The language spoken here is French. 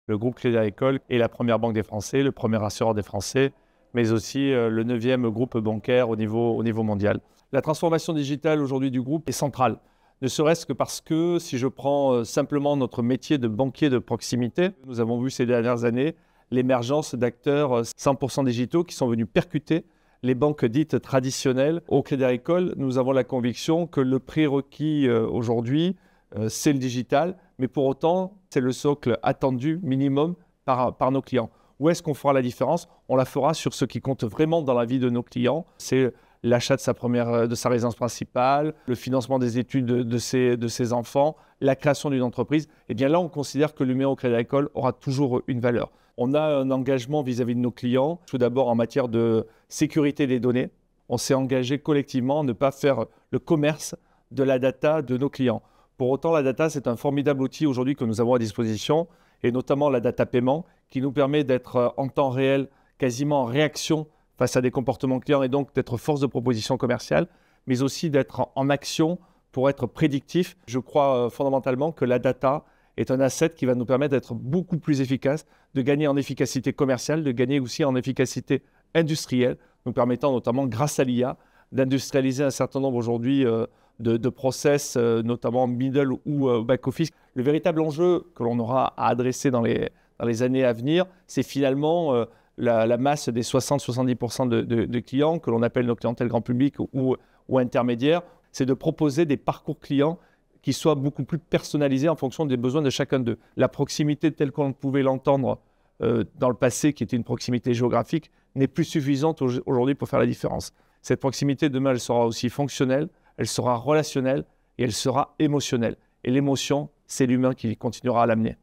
Le groupe Crédit Agricole est la première banque des Français, le premier assureur des Français, mais aussi le 9e groupe bancaire au niveau mondial. La transformation digitale aujourd'hui du groupe est centrale, ne serait-ce que parce que si je prends simplement notre métier de banquier de proximité, nous avons vu ces dernières années l'émergence d'acteurs 100% digitaux qui sont venus percuter les banques dites traditionnelles. Au Crédit Agricole, nous avons la conviction que le prérequis aujourd'hui, c'est le digital, mais pour autant, c'est le socle attendu minimum par nos clients. Où est-ce qu'on fera la différence? On la fera sur ce qui compte vraiment dans la vie de nos clients. C'est l'achat de sa résidence principale, le financement des études de ses enfants, la création d'une entreprise. Et bien là, on considère que le numéro Crédit Agricole aura toujours une valeur. On a un engagement vis-à-vis de nos clients, tout d'abord en matière de sécurité des données. On s'est engagé collectivement à ne pas faire le commerce de la data de nos clients. Pour autant, la data, c'est un formidable outil aujourd'hui que nous avons à disposition, et notamment la data paiement, qui nous permet d'être en temps réel, quasiment en réaction face à des comportements clients, et donc d'être force de proposition commerciale, mais aussi d'être en action pour être prédictif. Je crois fondamentalement que la data est un asset qui va nous permettre d'être beaucoup plus efficace, de gagner en efficacité commerciale, de gagner aussi en efficacité industrielle, nous permettant notamment, grâce à l'IA, d'industrialiser un certain nombre aujourd'hui de process, notamment middle ou back-office. Le véritable enjeu que l'on aura à adresser dans les années à venir, c'est finalement la masse des 60-70% de clients, que l'on appelle nos clientèles grand public ou intermédiaires. C'est de proposer des parcours clients qui soient beaucoup plus personnalisés en fonction des besoins de chacun d'eux. La proximité telle qu'on pouvait l'entendre dans le passé, qui était une proximité géographique, n'est plus suffisante aujourd'hui pour faire la différence. Cette proximité, demain, elle sera aussi fonctionnelle, elle sera relationnelle et elle sera émotionnelle. Et l'émotion, c'est l'humain qui continuera à l'amener.